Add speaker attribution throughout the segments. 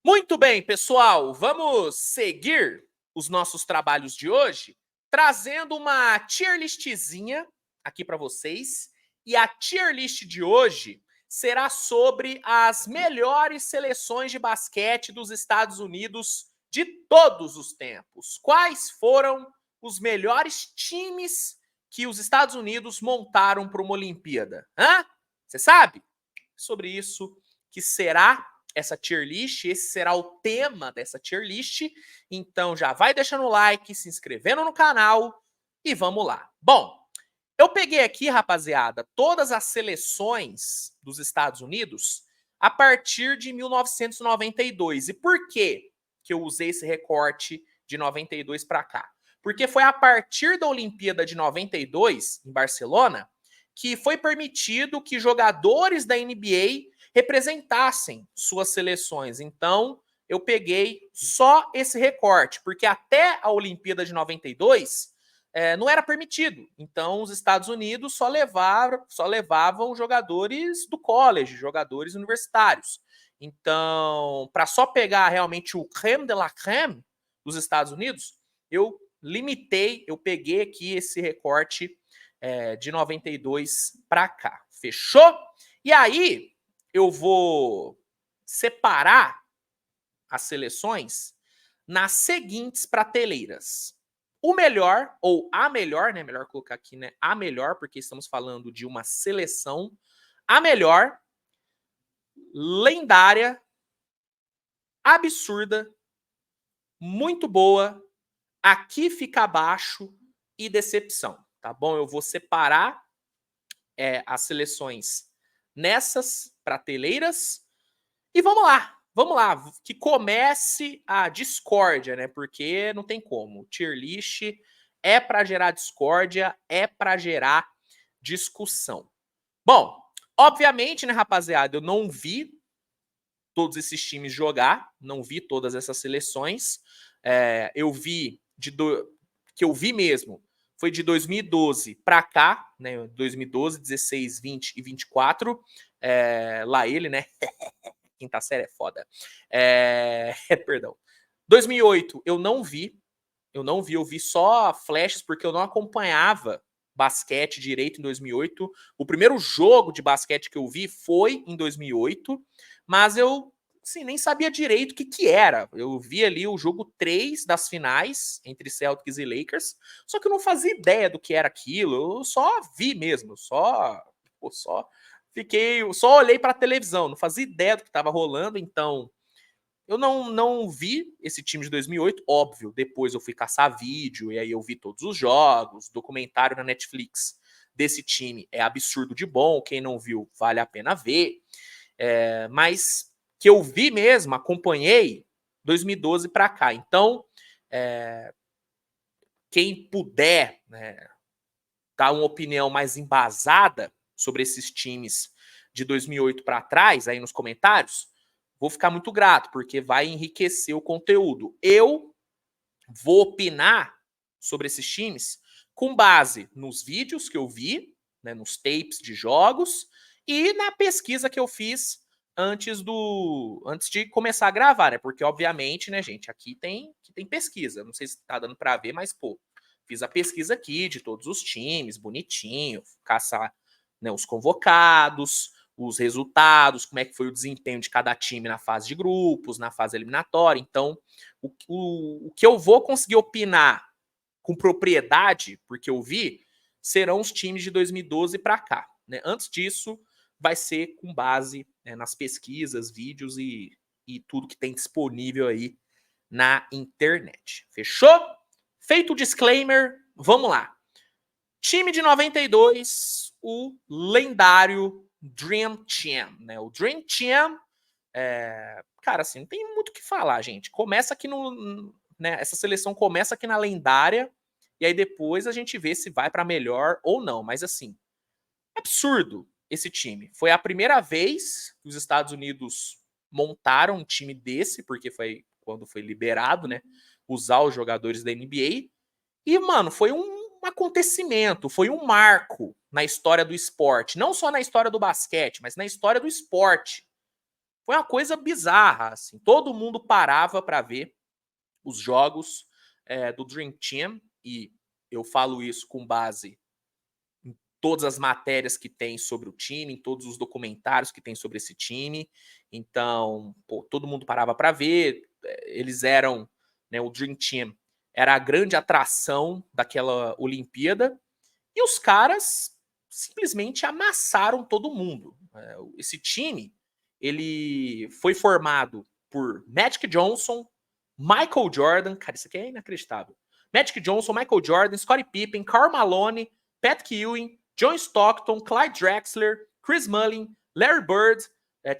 Speaker 1: Muito bem, pessoal, vamos seguir os nossos trabalhos de hoje trazendo uma tier listzinha aqui para vocês. E a tier list de hoje será sobre as melhores seleções de basquete dos Estados Unidos de todos os tempos. Quais foram os melhores times que os Estados Unidos montaram para uma Olimpíada? Hã? Você sabe? Sobre isso que será essa tier list, esse será o tema dessa tier list. Então já vai deixando o like, se inscrevendo no canal e vamos lá. Bom, eu peguei aqui, rapaziada, todas as seleções dos Estados Unidos a partir de 1992. E por que que eu usei esse recorte de 92 para cá? Porque foi a partir da Olimpíada de 92, em Barcelona, que foi permitido que jogadores da NBA representassem suas seleções. Então, eu peguei só esse recorte, porque até a Olimpíada de 92 não era permitido. Então, os Estados Unidos só levavam jogadores do college, jogadores universitários. Então, para só pegar realmente o creme de la creme dos Estados Unidos, eu peguei aqui esse recorte de 92 para cá. Fechou? E aí, eu vou separar as seleções nas seguintes prateleiras. O melhor, ou a melhor, né? Melhor colocar aqui, né? A melhor, porque estamos falando de uma seleção. A melhor, lendária, absurda, muito boa, aqui fica abaixo e decepção, tá bom? Eu vou separar as seleções nessas prateleiras e vamos lá, que comece a discórdia, né? Porque não tem como. Tier list é para gerar discórdia, é para gerar discussão. Bom, obviamente, né, rapaziada, eu não vi todos esses times jogar, não vi todas essas seleções. Eu vi que eu vi mesmo foi de 2012 para cá, né? 2012, 16, 20 e 24. Lá ele, né? Quinta série é foda. Perdão. 2008 eu não vi, eu vi só flashes porque eu não acompanhava basquete direito em 2008. O primeiro jogo de basquete que eu vi foi em 2008, mas eu assim, nem sabia direito o que era. Eu vi ali o jogo 3 das finais entre Celtics e Lakers, só que eu não fazia ideia do que era aquilo. Eu só vi mesmo, só olhei para a televisão, não fazia ideia do que estava rolando, então eu não vi esse time de 2008, óbvio. Depois eu fui caçar vídeo e aí eu vi todos os jogos, documentário na Netflix desse time é absurdo de bom. Quem não viu, vale a pena ver. Mas que eu vi mesmo, acompanhei 2012 para cá. Então, quem puder, né, dar uma opinião mais embasada sobre esses times de 2008 para trás, aí nos comentários, vou ficar muito grato, porque vai enriquecer o conteúdo. Eu vou opinar sobre esses times com base nos vídeos que eu vi, né, nos tapes de jogos e na pesquisa que eu fiz antes de começar a gravar, né? Porque obviamente, né, gente, aqui tem pesquisa. Não sei se tá dando para ver, mas pô, fiz a pesquisa aqui de todos os times, bonitinho, caçar, né, os convocados, os resultados, como é que foi o desempenho de cada time na fase de grupos, na fase eliminatória. Então, o que eu vou conseguir opinar com propriedade, porque eu vi, serão os times de 2012 para cá. Né? Antes disso, vai ser com base, né, nas pesquisas, vídeos e tudo que tem disponível aí na internet. Fechou? Feito o disclaimer, vamos lá. Time de 92, o lendário Dream Team. Né? O Dream Team, cara, assim, não tem muito o que falar, gente. Começa aqui no... Né, essa seleção começa aqui na lendária, e aí depois a gente vê se vai para melhor ou não. Mas assim, absurdo esse time. Foi a primeira vez que os Estados Unidos montaram um time desse, porque foi quando foi liberado, né? Usar os jogadores da NBA. E, mano, foi um acontecimento, foi um marco na história do esporte. Não só na história do basquete, mas na história do esporte. Foi uma coisa bizarra, assim. Todo mundo parava para ver os jogos do Dream Team, e eu falo isso com base em todas as matérias que tem sobre o time, em todos os documentários que tem sobre esse time. Então, pô, todo mundo parava para ver. Eles eram, né, o Dream Team era a grande atração daquela Olimpíada, e os caras simplesmente amassaram todo mundo. Esse time, ele foi formado por Magic Johnson, Michael Jordan, cara, isso aqui é inacreditável. Magic Johnson, Michael Jordan, Scottie Pippen, Karl Malone, Pat Ewing, John Stockton, Clyde Drexler, Chris Mullin, Larry Bird,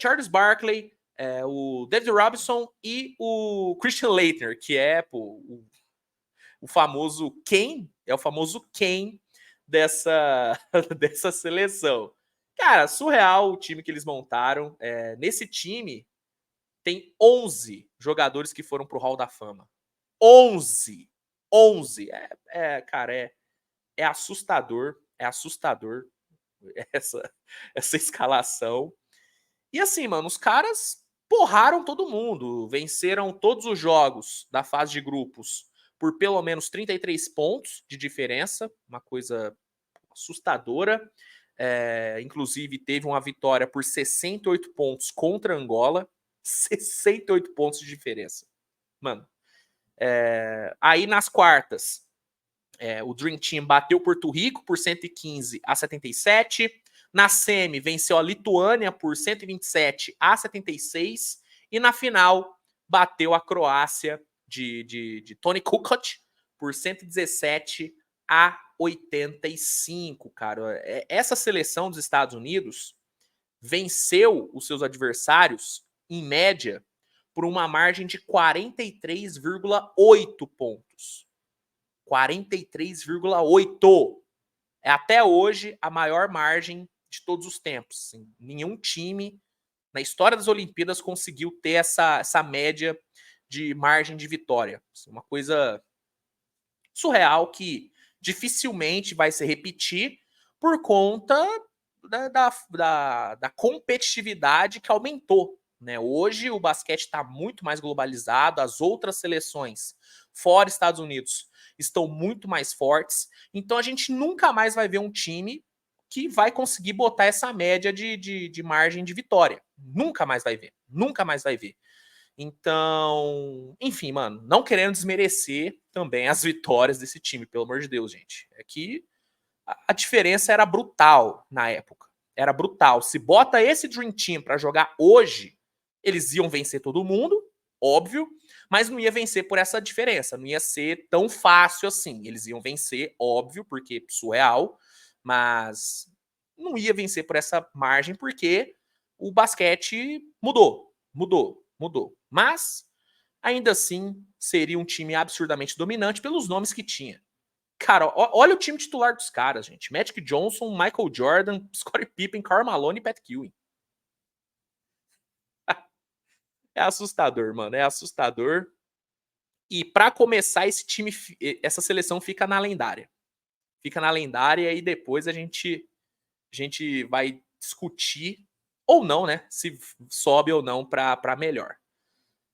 Speaker 1: Charles Barkley, o David Robinson e o Christian Laettner, que é o famoso Ken, é o famoso Ken dessa, dessa seleção. Cara, surreal o time que eles montaram. Nesse time tem 11 jogadores que foram pro Hall da Fama. 11! 11! Cara, é assustador. É assustador essa escalação. E assim, mano, os caras porraram todo mundo. Venceram todos os jogos da fase de grupos por pelo menos 33 pontos de diferença. Uma coisa assustadora. Inclusive, teve uma vitória por 68 pontos contra Angola. 68 pontos de diferença. Mano. Aí nas quartas, o Dream Team bateu Porto Rico por 115-77. Na semi, venceu a Lituânia por 127-76. E na final, bateu a Croácia de Toni Kukoc por 117-85, cara. Essa seleção dos Estados Unidos venceu os seus adversários, em média, por uma margem de 43,8 pontos. 43,8. É até hoje a maior margem de todos os tempos. Assim, nenhum time na história das Olimpíadas conseguiu ter essa média de margem de vitória. Assim, uma coisa surreal que dificilmente vai se repetir por conta da competitividade que aumentou. Né? Hoje o basquete está muito mais globalizado, as outras seleções fora Estados Unidos estão muito mais fortes, então a gente nunca mais vai ver um time que vai conseguir botar essa média de margem de vitória. Nunca mais vai ver. Nunca mais vai ver. Então, enfim, mano, não querendo desmerecer também as vitórias desse time, pelo amor de Deus, gente. É que a diferença era brutal na época. Era brutal. Se bota esse Dream Team para jogar hoje, eles iam vencer todo mundo, óbvio, mas não ia vencer por essa diferença. Não ia ser tão fácil assim. Eles iam vencer, óbvio, porque surreal, mas não ia vencer por essa margem porque o basquete mudou. Mas, ainda assim, seria um time absurdamente dominante pelos nomes que tinha. Cara, olha o time titular dos caras, gente. Magic Johnson, Michael Jordan, Scottie Pippen, Karl Malone e Pat Ewing. É assustador, mano. É assustador. E para começar, essa seleção fica na lendária. Fica na lendária e depois a gente vai discutir ou não, né? Se sobe ou não para melhor.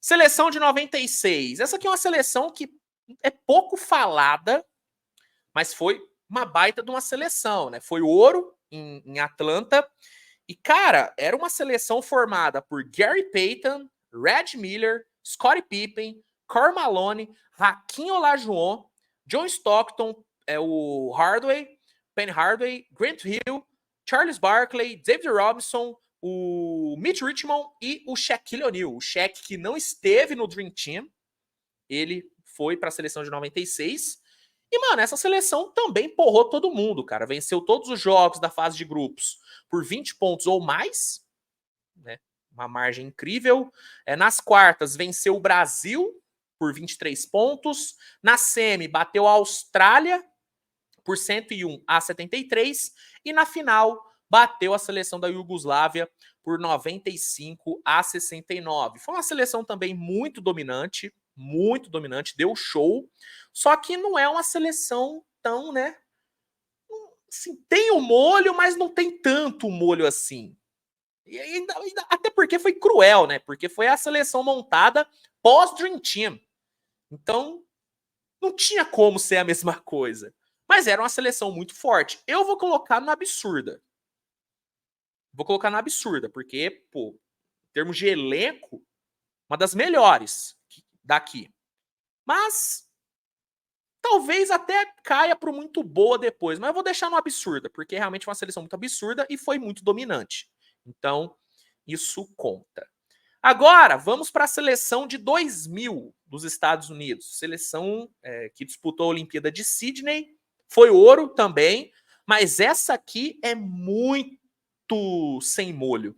Speaker 1: Seleção de 96. Essa aqui é uma seleção que é pouco falada, mas foi uma baita de uma seleção, né? Foi ouro em Atlanta. E, cara, era uma seleção formada por Gary Payton, Red Miller, Scottie Pippen, Karl Malone, Hakeem Olajuwon, John Stockton, o Hardaway, Penny Hardaway, Grant Hill, Charles Barkley, David Robinson, o Mitch Richmond e o Shaquille O'Neal. O Shaq, que não esteve no Dream Team, ele foi para a seleção de 96. E, mano, essa seleção também porrou todo mundo, cara. Venceu todos os jogos da fase de grupos por 20 pontos ou mais, né? Uma margem incrível. Nas quartas, venceu o Brasil por 23 pontos. Na semi, bateu a Austrália por 101-73. E na final, bateu a seleção da Iugoslávia por 95-69. Foi uma seleção também muito dominante, deu show. Só que não é uma seleção tão, né? Assim, tem o molho, mas não tem tanto molho assim. Até porque foi cruel, né? Porque foi a seleção montada pós-Dream Team. Então, não tinha como ser a mesma coisa. Mas era uma seleção muito forte. Eu vou colocar na absurda. Vou colocar na absurda, porque, pô, em termos de elenco, uma das melhores daqui. Mas talvez até caia para o muito boa depois, mas eu vou deixar no absurda, porque realmente foi uma seleção muito absurda e foi muito dominante. Então, isso conta. Agora, vamos para a seleção de 2000 dos Estados Unidos. Seleção que disputou a Olimpíada de Sydney. Foi ouro também, mas essa aqui é muito sem molho.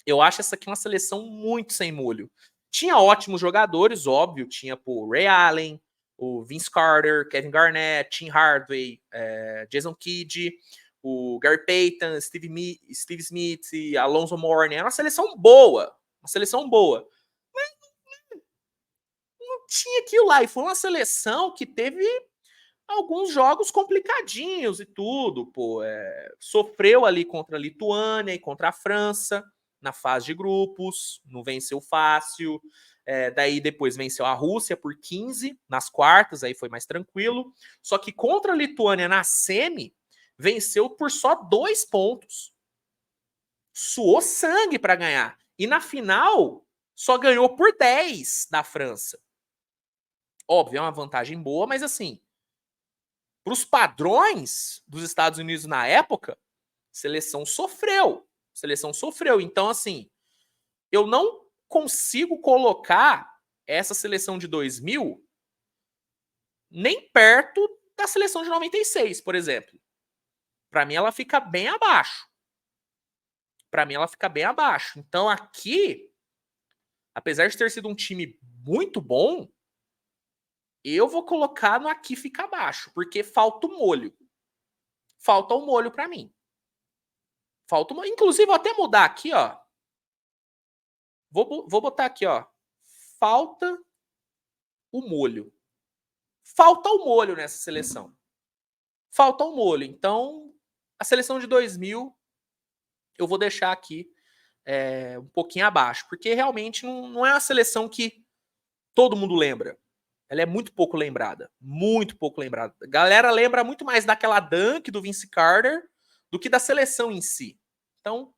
Speaker 1: Eu acho essa aqui uma seleção muito sem molho. Tinha ótimos jogadores, óbvio. Tinha o Ray Allen, o Vince Carter, Kevin Garnett, Tim Hardaway, Jason Kidd, o Gary Payton, Steve Smith, Alonzo Mourning. Era uma seleção boa. Uma seleção boa. Mas não tinha aquilo lá. E foi uma seleção que teve alguns jogos complicadinhos e tudo. Pô, sofreu ali contra a Lituânia e contra a França na fase de grupos, não venceu fácil. Daí depois venceu a Rússia por 15 nas quartas, aí foi mais tranquilo. Só que contra a Lituânia na semi, venceu por só 2 pontos. Suou sangue para ganhar. E na final, só ganhou por 10 da França. Óbvio, é uma vantagem boa, mas assim, para os padrões dos Estados Unidos na época, a seleção sofreu. A seleção sofreu. Então, assim, eu não consigo colocar essa seleção de 2000 nem perto da seleção de 96, por exemplo. Para mim, ela fica bem abaixo. Para mim, ela fica bem abaixo. Então, aqui, apesar de ter sido um time muito bom, eu vou colocar no aqui fica abaixo, porque falta o molho. Falta o molho para mim. Falta uma... Inclusive, vou até mudar aqui, ó. Vou botar aqui, ó. Falta o molho. Falta o molho nessa seleção. Falta o molho. Então, a seleção de 2000, eu vou deixar aqui um pouquinho abaixo. Porque realmente não é uma seleção que todo mundo lembra. Ela é muito pouco lembrada. Muito pouco lembrada. A galera lembra muito mais daquela dunk do Vince Carter do que da seleção em si. Então,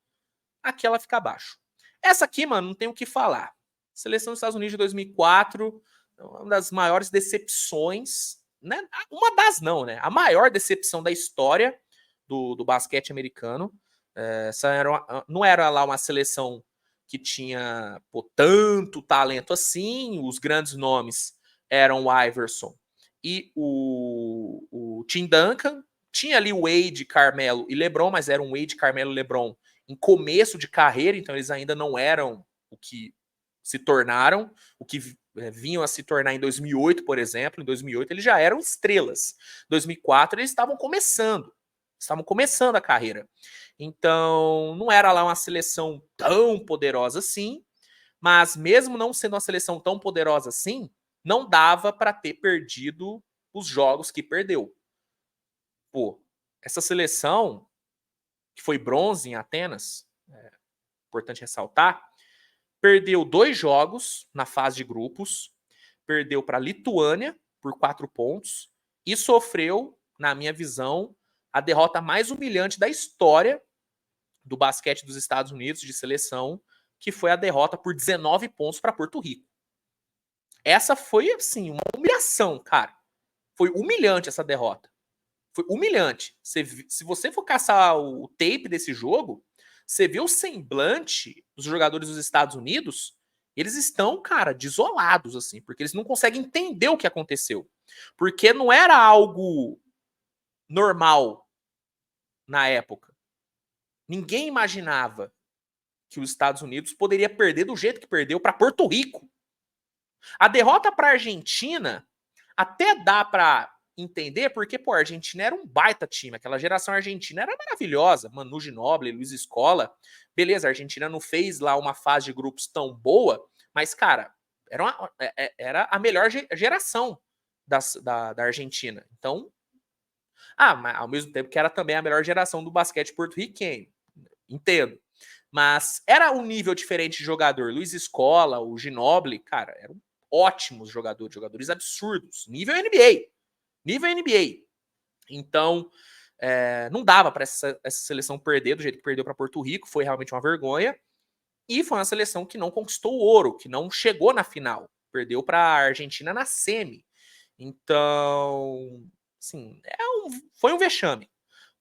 Speaker 1: aqui ela fica abaixo. Essa aqui, mano, não tem o que falar. Seleção dos Estados Unidos de 2004, uma das maiores decepções, né? Uma das não, né? A maior decepção da história do basquete americano. Essa não era lá uma seleção que tinha tanto talento assim. Os grandes nomes eram o Iverson e o Tim Duncan. Tinha ali o Wade, Carmelo e LeBron, mas era um Wade, Carmelo e LeBron em começo de carreira, então eles ainda não eram o que se tornaram, o que vinham a se tornar em 2008, por exemplo. Em 2008 eles já eram estrelas. Em 2004 eles estavam começando a carreira. Então não era lá uma seleção tão poderosa assim, mas mesmo não sendo uma seleção tão poderosa assim, não dava para ter perdido os jogos que perdeu. Pô, essa seleção que foi bronze em Atenas, importante ressaltar, perdeu 2 jogos na fase de grupos, perdeu para a Lituânia por 4 pontos e sofreu, na minha visão, a derrota mais humilhante da história do basquete dos Estados Unidos de seleção, que foi a derrota por 19 pontos para Porto Rico. Essa foi, assim, uma humilhação, cara. Foi humilhante essa derrota. Foi humilhante. Se você for caçar o tape desse jogo, você vê o semblante dos jogadores dos Estados Unidos, eles estão, cara, desolados, assim, porque eles não conseguem entender o que aconteceu. Porque não era algo normal na época. Ninguém imaginava que os Estados Unidos poderia perder do jeito que perdeu para Porto Rico. A derrota para a Argentina até dá para entender, porque, pô, a Argentina era um baita time. Aquela geração argentina era maravilhosa. Manu Ginóbili, Luiz Scola. Beleza, a Argentina não fez lá uma fase de grupos tão boa, mas, cara, era a melhor geração da Argentina. Então, mas ao mesmo tempo que era também a melhor geração do basquete porto-riquenho. Entendo. Mas era um nível diferente de jogador. Luiz Scola, o Ginóbili, cara, eram ótimos jogadores absurdos. Nível NBA. Nível NBA. Então, não dava para essa seleção perder do jeito que perdeu para Porto Rico. Foi realmente uma vergonha. E foi uma seleção que não conquistou o ouro, que não chegou na final. Perdeu para a Argentina na semi. Então, assim, foi um vexame.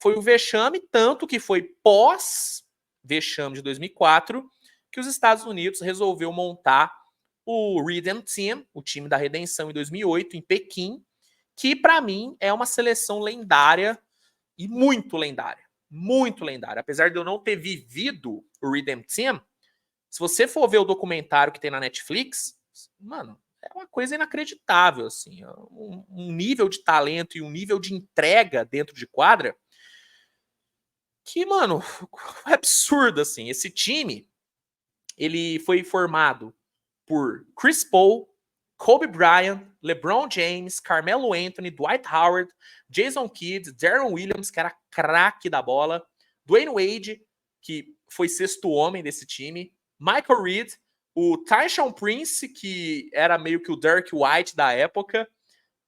Speaker 1: Foi um vexame, tanto que foi pós-vexame de 2004 que os Estados Unidos resolveu montar o Redeem Team, o time da redenção em 2008, em Pequim, que para mim é uma seleção lendária e muito lendária. Muito lendária. Apesar de eu não ter vivido o Redeem Team, se você for ver o documentário que tem na Netflix, mano, é uma coisa inacreditável, assim. Um nível de talento e um nível de entrega dentro de quadra que, mano, é absurdo, assim. Esse time, ele foi formado por Chris Paul, Kobe Bryant, LeBron James, Carmelo Anthony, Dwight Howard, Jason Kidd, Deron Williams, que era craque da bola, Dwayne Wade, que foi sexto homem desse time, Michael Reed, o Tyshawn Prince, que era meio que o Derek White da época,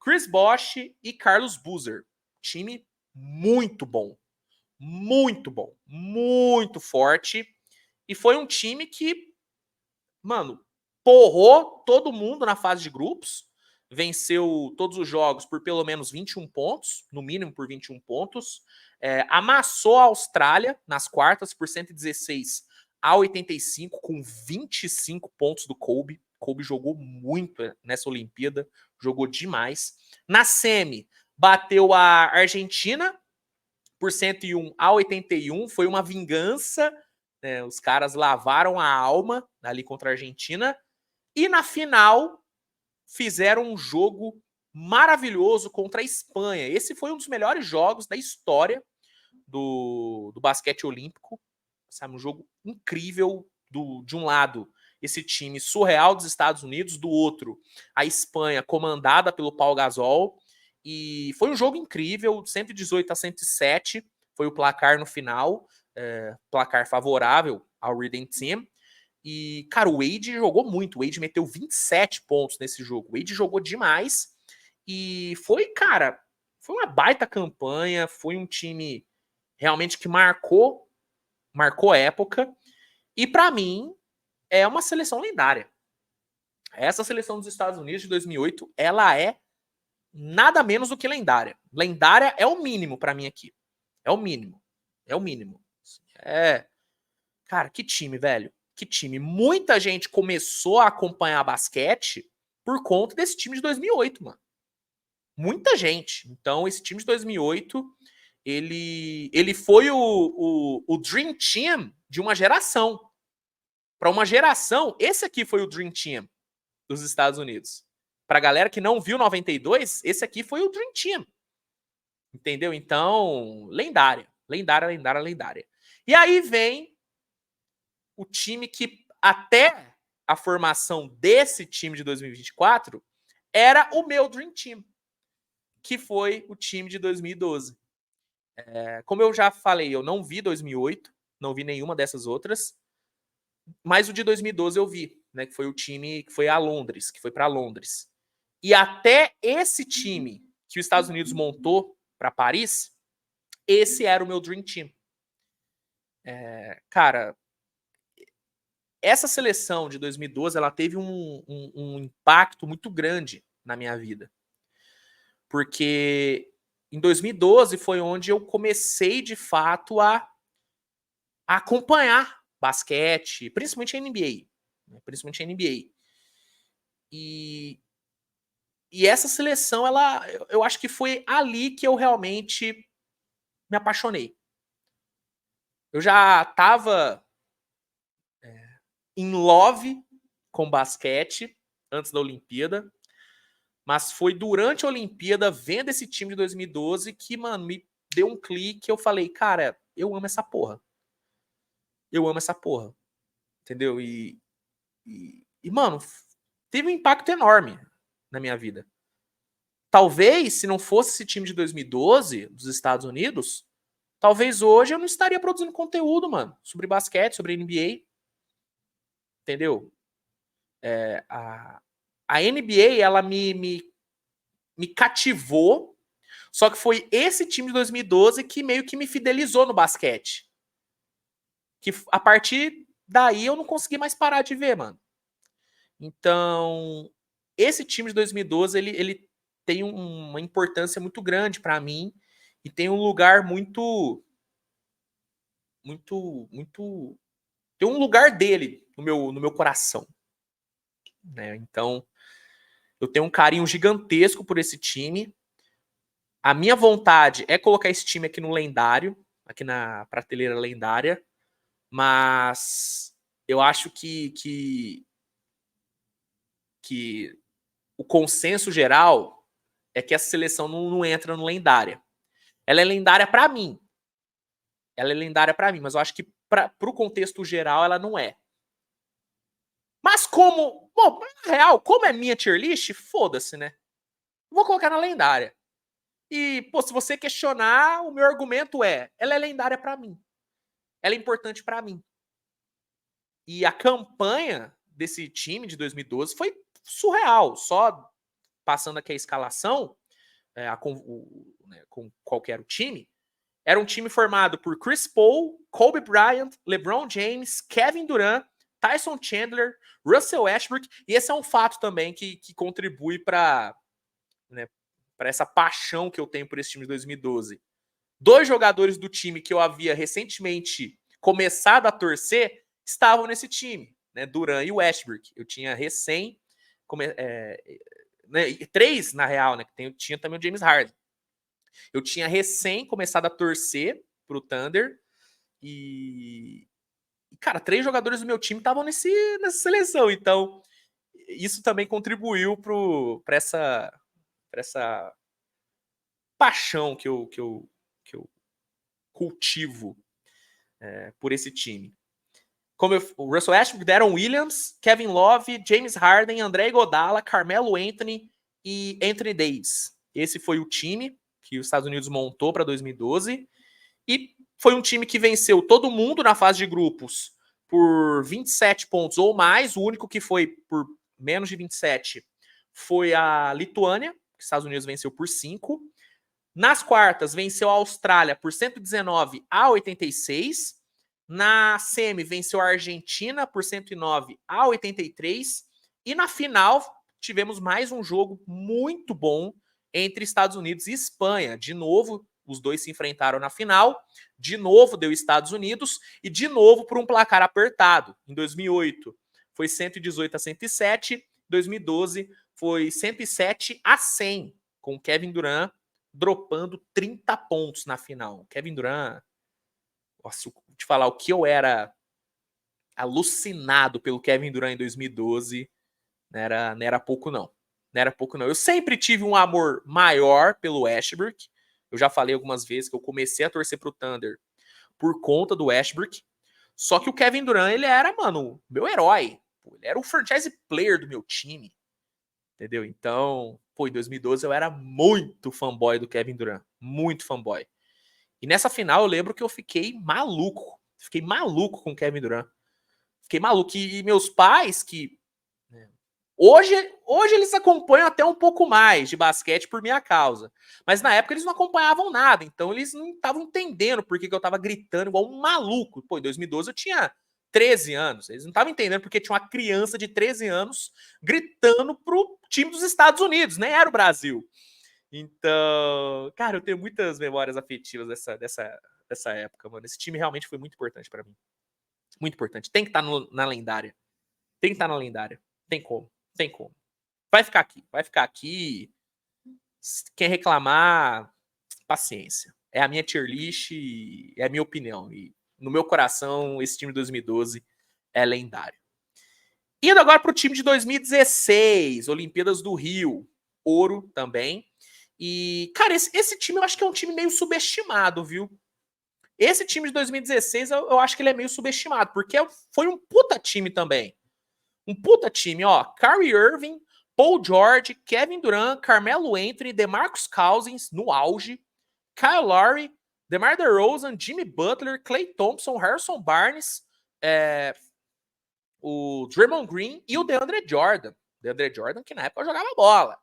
Speaker 1: Chris Bosh e Carlos Boozer. Time muito bom. Muito bom. Muito forte. E foi um time que, mano, porrou todo mundo na fase de grupos. Venceu todos os jogos por pelo menos 21 pontos, no mínimo por 21 pontos. Amassou a Austrália nas quartas por 116-85, com 25 pontos do Kobe. Kobe jogou muito nessa Olimpíada, jogou demais. Na semi, bateu a Argentina por 101-81, foi uma vingança. Os caras lavaram a alma ali contra a Argentina. E na final, fizeram um jogo maravilhoso contra a Espanha. Esse foi um dos melhores jogos da história do basquete olímpico. Sabe, um jogo incrível de um lado, esse time surreal dos Estados Unidos, do outro, a Espanha, comandada pelo Paul Gasol. E foi um jogo incrível, 118-107 foi o placar no final, placar favorável ao Redeem Team. E, cara, o Wade jogou muito. O Wade meteu 27 pontos nesse jogo. O Wade jogou demais. E foi, cara, foi uma baita campanha. Foi um time realmente que marcou época. E, para mim, é uma seleção lendária. Essa seleção dos Estados Unidos de 2008, ela é nada menos do que lendária. Lendária é o mínimo para mim aqui. É o mínimo. É o mínimo. Cara, que time, velho. Que time. Muita gente começou a acompanhar basquete por conta desse time de 2008, mano. Muita gente. Então, esse time de 2008, ele foi o Dream Team de uma geração. Para uma geração, esse aqui foi o Dream Team dos Estados Unidos. Pra galera que não viu 92, esse aqui foi o Dream Team. Entendeu? Então, lendária. Lendária, lendária, lendária. E aí vem o time que até a formação desse time de 2024 era o meu Dream Team, que foi o time de 2012. Como eu já falei, eu não vi 2008, não vi nenhuma dessas outras, mas o de 2012 eu vi, né, que foi o time que foi a Londres, que foi para Londres. E até esse time que os Estados Unidos montou para Paris, esse era o meu Dream Team. Cara, essa seleção de 2012, ela teve um impacto muito grande na minha vida. Porque em 2012 foi onde eu comecei, de fato, a acompanhar basquete, principalmente a NBA. Principalmente a NBA. E essa seleção, eu acho que foi ali que eu realmente me apaixonei. Eu já estava in love com basquete antes da Olimpíada, mas foi durante a Olimpíada, vendo esse time de 2012, que, mano, me deu um clique. Eu falei, cara, eu amo essa porra. Eu amo essa porra. Entendeu? E mano, teve um impacto enorme na minha vida. Talvez, se não fosse esse time de 2012, dos Estados Unidos, talvez hoje eu não estaria produzindo conteúdo, mano, sobre basquete, sobre NBA. Entendeu? A NBA, ela me cativou, só que foi esse time de 2012 que meio que me fidelizou no basquete. Que a partir daí eu não consegui mais parar de ver, mano. Então, esse time de 2012, ele tem uma importância muito grande pra mim e tem um lugar muito tem um lugar dele no meu coração, né? Então, eu tenho um carinho gigantesco por esse time. A minha vontade é colocar esse time aqui no lendário, aqui na prateleira lendária, mas eu acho que o consenso geral é que essa seleção não entra no lendária. Ela é lendária para mim. Ela é lendária para mim, mas eu acho que para o contexto geral ela não é. Mas como, bom, na real, como é minha tier list, foda-se, né? Vou colocar na lendária. E, pô, se você questionar, o meu argumento é, ela é lendária para mim. Ela é importante para mim. E a campanha desse time de 2012 foi surreal. Só passando aqui a escalação, com qualquer time, era um time formado por Chris Paul, Kobe Bryant, LeBron James, Kevin Durant, Tyson Chandler, Russell Westbrook, e esse é um fato também que contribui para, né, para essa paixão que eu tenho por esse time de 2012. 2 jogadores do time que eu havia recentemente começado a torcer estavam nesse time, né, Durant e Westbrook. Eu tinha né, 3 na real, né, tinha também o James Harden. Eu tinha recém começado a torcer pro Thunder e cara, 3 jogadores do meu time estavam nessa seleção, então isso também contribuiu para essa paixão que eu cultivo por esse time. O Russell Westbrook, Deron Williams, Kevin Love, James Harden, André Iguodala, Carmelo Anthony e Anthony Davis. Esse foi o time que os Estados Unidos montou para 2012 e foi um time que venceu todo mundo na fase de grupos por 27 pontos ou mais. O único que foi por menos de 27 foi a Lituânia, que os Estados Unidos venceu por 5. Nas quartas, venceu a Austrália por 119 a 86. Na semi, venceu a Argentina por 109 a 83. E na final, tivemos mais um jogo muito bom entre Estados Unidos e Espanha. De novo, os dois se enfrentaram na final. De novo, deu Estados Unidos. E de novo, por um placar apertado. Em 2008, foi 118 a 107. Em 2012, foi 107 a 100, com Kevin Durant dropando 30 pontos na final. Kevin Durant, nossa, vou te falar, o que eu era alucinado pelo Kevin Durant em 2012, não era pouco não. Não era pouco não. Eu sempre tive um amor maior pelo Westbrook. Eu já falei algumas vezes que eu comecei a torcer pro Thunder por conta do Westbrook. Só que o Kevin Durant, ele era, mano, meu herói. Ele era o franchise player do meu time. Entendeu? Então, pô, em 2012 eu era muito fanboy do Kevin Durant. Muito fanboy. E nessa final eu lembro que eu fiquei maluco. Fiquei maluco com o Kevin Durant. Fiquei maluco. E meus pais, que hoje eles acompanham até um pouco mais de basquete por minha causa. Mas na época eles não acompanhavam nada. Então eles não estavam entendendo por que eu tava gritando igual um maluco. Pô, em 2012 eu tinha 13 anos. Eles não estavam entendendo porque tinha uma criança de 13 anos gritando pro time dos Estados Unidos, nem era o Brasil. Então, cara, eu tenho muitas memórias afetivas dessa época, mano. Esse time realmente foi muito importante para mim. Muito importante. Tem que estar na lendária. Tem que estar na lendária. Tem como. Tem como. Vai ficar aqui. Vai ficar aqui. Quem reclamar, paciência. É a minha tier list, é a minha opinião. E no meu coração, esse time de 2012 é lendário. Indo agora para o time de 2016, Olimpíadas do Rio. Ouro também. E, cara, esse time eu acho que é um time meio subestimado, viu? Esse time de 2016 eu acho que ele é meio subestimado, porque foi um puta time também. Um puta time, ó. Kyrie Irving, Paul George, Kevin Durant, Carmelo Anthony, DeMarcus Cousins no auge, Kyle Lowry, DeMar DeRozan, Jimmy Butler, Klay Thompson, Harrison Barnes, o Draymond Green e o DeAndre Jordan. DeAndre Jordan, que na época jogava bola.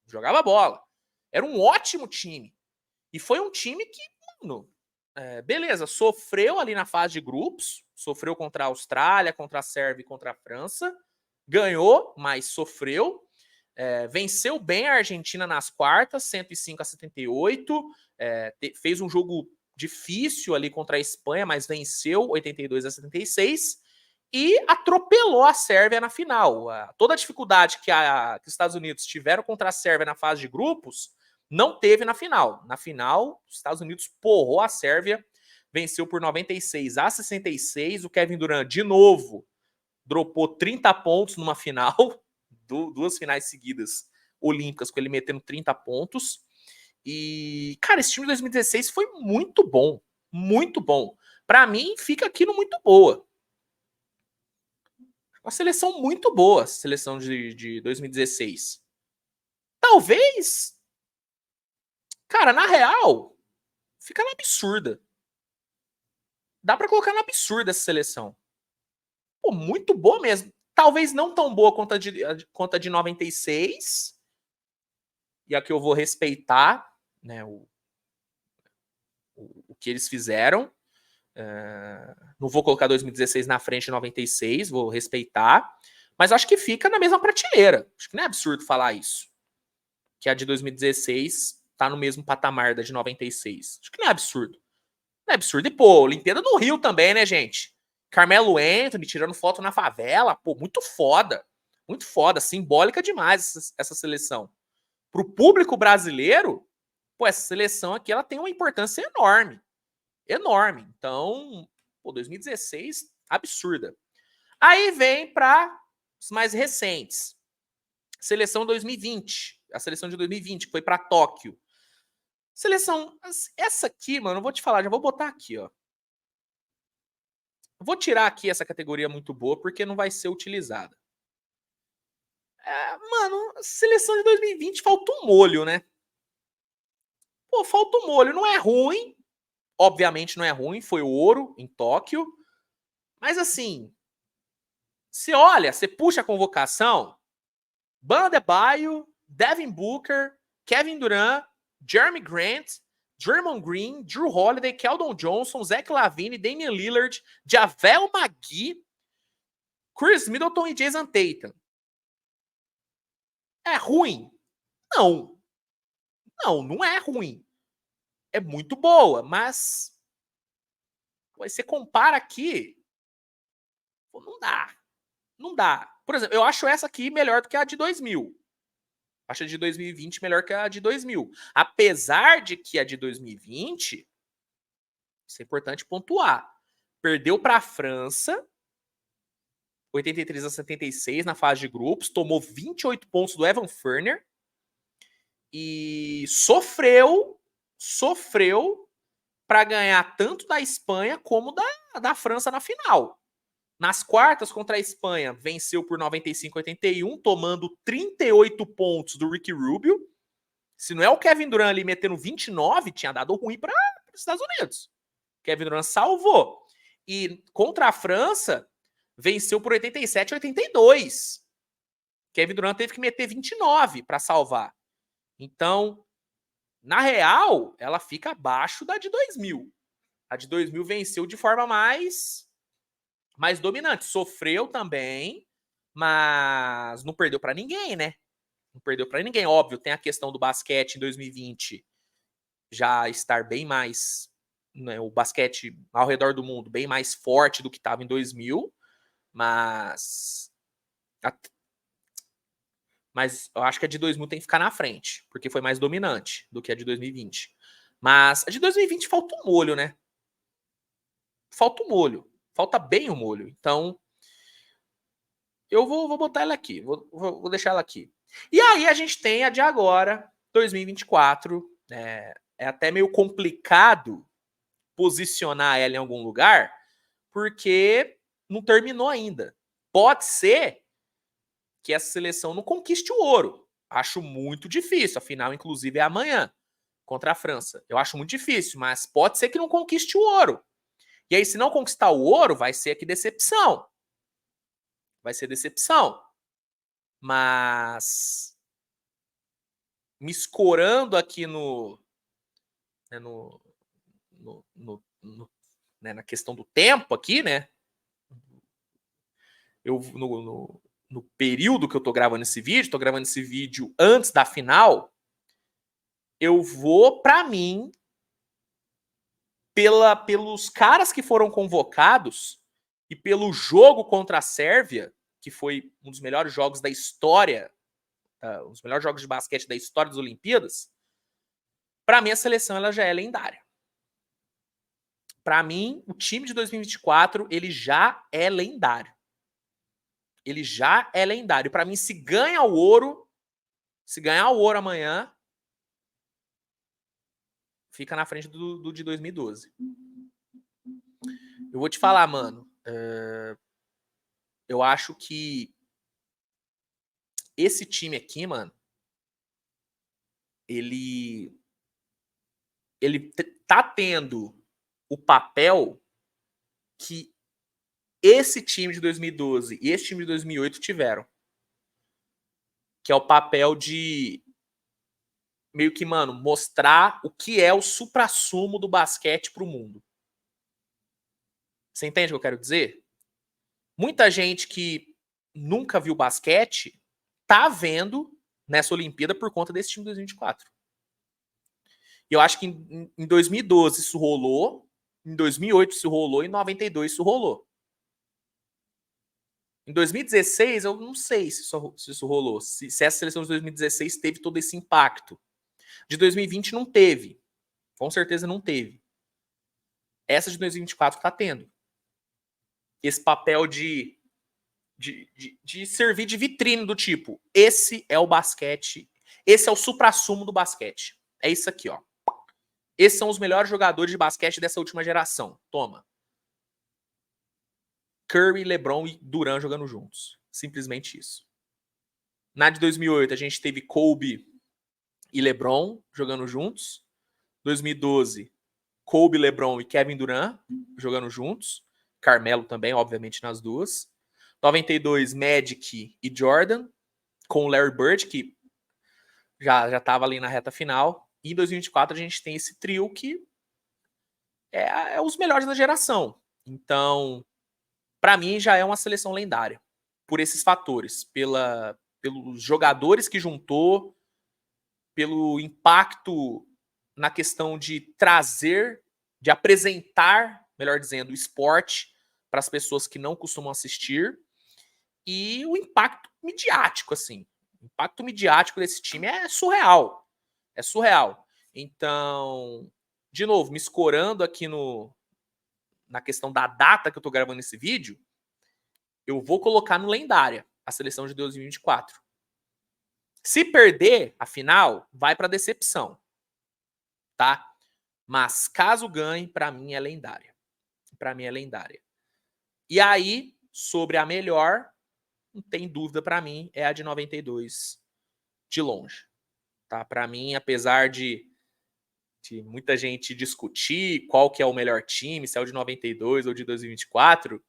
Speaker 1: Jogava bola. Era um ótimo time. E foi um time que, mano, beleza, sofreu ali na fase de grupos, sofreu contra a Austrália, contra a Sérvia e contra a França, ganhou, mas sofreu, venceu bem a Argentina nas quartas, 105-78, fez um jogo difícil ali contra a Espanha, mas venceu 82-76 e atropelou a Sérvia na final. Toda a dificuldade que os Estados Unidos tiveram contra a Sérvia na fase de grupos, não teve na final. Na final, os Estados Unidos porrou a Sérvia, venceu por 96-66. O Kevin Durant, de novo, dropou 30 pontos numa final, duas finais seguidas olímpicas, com ele metendo 30 pontos. E, cara, esse time de 2016 foi muito bom. Muito bom. Para mim, fica aqui no muito boa. Uma seleção muito boa, a seleção de 2016. Talvez, cara, na real, fica na absurda. Dá pra colocar na absurda essa seleção. Pô, muito boa mesmo. Talvez não tão boa quanto a de 96. E a que eu vou respeitar, né, o que eles fizeram. Não vou colocar 2016 na frente de 96, vou respeitar. Mas acho que fica na mesma prateleira. Acho que não é absurdo falar isso. Que a de 2016 tá no mesmo patamar da de 96. Acho que não é absurdo. Não é absurdo. E, pô, Olimpíada no Rio também, né, gente? Carmelo Anthony tirando foto na favela. Pô, muito foda. Muito foda. Simbólica demais essa seleção. Pro público brasileiro, pô, essa seleção aqui ela tem uma importância enorme. Enorme. Então, pô, 2016, absurda. Aí vem para os mais recentes. Seleção 2020. A seleção de 2020, que foi para Tóquio. Seleção, essa aqui, mano, eu vou te falar, já vou botar aqui, ó. Vou tirar aqui essa categoria muito boa, porque não vai ser utilizada. Mano, seleção de 2020 falta um molho, né? Pô, falta um molho. Não é ruim, obviamente não é ruim, foi ouro em Tóquio. Mas assim, você olha, você puxa a convocação, Bam Adebayo, Devin Booker, Kevin Durant, Jeremy Grant, Draymond Green, Drew Holiday, Keldon Johnson, Zach LaVine, Damian Lillard, Javel McGee, Chris Middleton e Jason Tatum. É ruim? Não. Não é ruim. É muito boa, mas você compara aqui, não dá. Não dá. Por exemplo, eu acho essa aqui melhor do que a de 2000. Acho a de 2020 melhor que a de 2000. Apesar de que a de 2020, isso é importante pontuar, perdeu para a França, 83-76 na fase de grupos, tomou 28 pontos do Evan Fournier e sofreu para ganhar tanto da Espanha como da França na final. Nas quartas contra a Espanha, venceu por 95-81, tomando 38 pontos do Ricky Rubio. Se não é o Kevin Durant ali metendo 29, tinha dado ruim para os Estados Unidos. Kevin Durant salvou. E contra a França, venceu por 87-82. Kevin Durant teve que meter 29 para salvar. Então, na real, ela fica abaixo da de 2000. A de 2000 venceu de forma mais dominante. Sofreu também, mas não perdeu para ninguém, né? Não perdeu para ninguém. Óbvio, tem a questão do basquete em 2020 já estar bem mais, né, o basquete ao redor do mundo bem mais forte do que estava em 2000, mas eu acho que a de 2000 tem que ficar na frente, porque foi mais dominante do que a de 2020. Mas a de 2020 falta um molho, né? Falta um molho. Falta bem o molho. Então, eu vou botar ela aqui. Vou deixar ela aqui. E aí a gente tem a de agora, 2024. É até meio complicado posicionar ela em algum lugar, porque não terminou ainda. Pode ser que essa seleção não conquiste o ouro. Acho muito difícil. A final, inclusive, é amanhã. contra a França. Eu acho muito difícil, mas pode ser que não conquiste o ouro. E aí, se não conquistar o ouro, vai ser aqui decepção. Vai ser decepção. Mas me escorando aqui né, né, na questão do tempo aqui, né? No período que eu tô gravando esse vídeo antes da final, eu vou, para mim, pelos caras que foram convocados e pelo jogo contra a Sérvia, que foi um dos melhores jogos da história, um dos melhores jogos de basquete da história das Olimpíadas, para mim a seleção ela já é lendária. Para mim, o time de 2024 ele já é lendário. Ele já é lendário. Para mim, se ganhar o ouro amanhã, fica na frente do de 2012. Eu vou te falar, mano. Eu acho que esse time aqui, mano, ele tá tendo o papel que esse time de 2012 e esse time de 2008 tiveram. Que é o papel de meio que, mano, mostrar o que é o suprassumo do basquete pro mundo. Você entende o que eu quero dizer? Muita gente que nunca viu basquete tá vendo nessa Olimpíada por conta desse time de 2024. E eu acho que em 2012 isso rolou, em 2008 isso rolou, em 92 isso rolou. Em 2016 eu não sei se isso rolou, se essa seleção de 2016 teve todo esse impacto. De 2020 não teve, com certeza não teve. Essa de 2024 tá tendo. Esse papel de servir de vitrine do tipo, esse é o basquete, esse é o suprassumo do basquete. É isso aqui, ó. Esses são os melhores jogadores de basquete dessa última geração. Toma. Curry, LeBron e Durant jogando juntos. Simplesmente isso. Na de 2008, a gente teve Kobe e LeBron jogando juntos. 2012, Kobe, LeBron e Kevin Durant jogando juntos. Carmelo também, obviamente, nas duas. 92, Magic e Jordan, com o Larry Bird, que já estava ali na reta final. E em 2024 a gente tem esse trio que é os melhores da geração. Então, para mim, já é uma seleção lendária. Por esses fatores. Pelos jogadores que juntou, pelo impacto na questão de trazer, de apresentar, melhor dizendo, o esporte para as pessoas que não costumam assistir. E o impacto midiático, assim. O impacto midiático desse time é surreal. É surreal. Então, de novo, me escorando aqui na questão da data que eu tô gravando esse vídeo, eu vou colocar no lendária a seleção de 2024. Se perder a final, vai para decepção, tá? Mas caso ganhe, para mim é lendária. Para mim é lendária. E aí, sobre a melhor, não tem dúvida para mim, é a de 92 de longe, tá? Para mim, apesar de muita gente discutir qual que é o melhor time, se é o de 92 ou de 2024,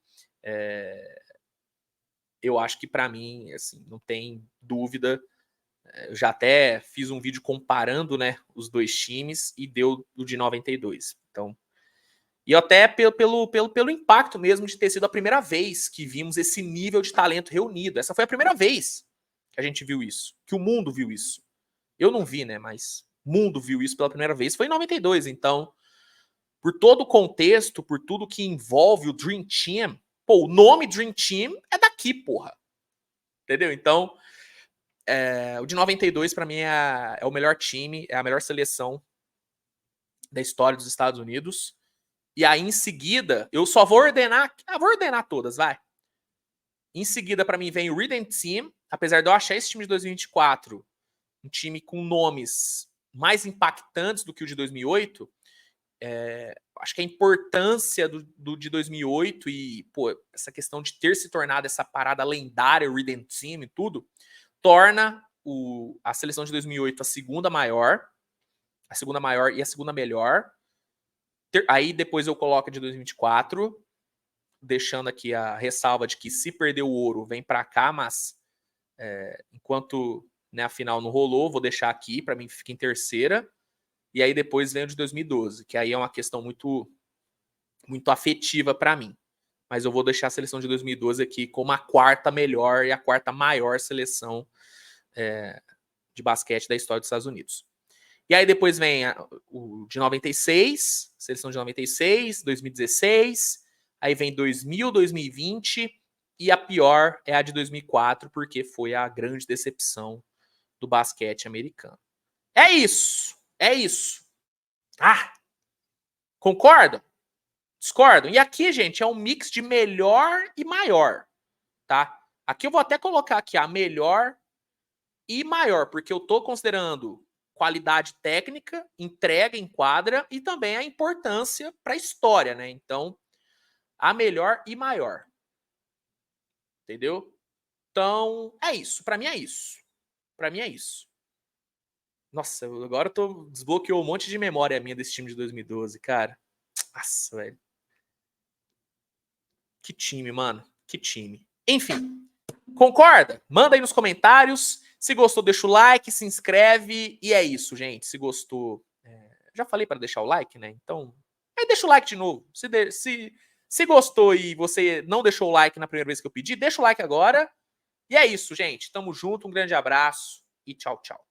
Speaker 1: eu acho que para mim, assim, não tem dúvida. Eu já até fiz um vídeo comparando, né, os dois times e deu o de 92. Então, e até pelo impacto mesmo de ter sido a primeira vez que vimos esse nível de talento reunido. Essa foi a primeira vez que a gente viu isso, que o mundo viu isso. Eu não vi, né, mas o mundo viu isso pela primeira vez. Foi em 92, então, por todo o contexto, por tudo que envolve o Dream Team, pô, o nome Dream Team é daqui, porra. Entendeu? Então, o de 92 para mim é o melhor time, é a melhor seleção da história dos Estados Unidos. E aí, em seguida, eu só vou ordenar. Vou ordenar todas, vai. Em seguida, para mim, vem o Redeem Team. Apesar de eu achar esse time de 2024 um time com nomes mais impactantes do que o de 2008, acho que a importância do de 2008 e, pô, essa questão de ter se tornado essa parada lendária, o Redeem Team e tudo, torna a seleção de 2008 a segunda maior. A segunda maior e a segunda melhor. Aí depois eu coloco a de 2024, deixando aqui a ressalva de que se perder o ouro, vem para cá, mas enquanto, né, a final não rolou, vou deixar aqui, para mim fica em terceira. E aí depois vem o de 2012, que aí é uma questão muito, muito afetiva para mim. Mas eu vou deixar a seleção de 2012 aqui como a quarta melhor e a quarta maior seleção de basquete da história dos Estados Unidos. E aí depois vem o de 96, seleção de 96, 2016, aí vem 2000, 2020 e a pior é a de 2004, porque foi a grande decepção do basquete americano. É isso, é isso. Ah, concordam? Discordam? E aqui, gente, é um mix de melhor e maior, tá? Aqui eu vou até colocar aqui a melhor e maior, porque eu tô considerando qualidade técnica, entrega em quadra e também a importância para a história, né? Então, a melhor e maior. Entendeu? Então, é isso. Para mim é isso. Para mim é isso. Nossa, agora eu tô desbloqueou um monte de memória minha desse time de 2012, cara. Nossa, velho. Que time, mano. Que time. Enfim, concorda? Manda aí nos comentários. Se gostou, deixa o like, se inscreve. E é isso, gente. Se gostou, já falei para deixar o like, né? Então, aí deixa o like de novo. Se gostou e você não deixou o like na primeira vez que eu pedi, deixa o like agora. E é isso, gente. Tamo junto. Um grande abraço e tchau, tchau.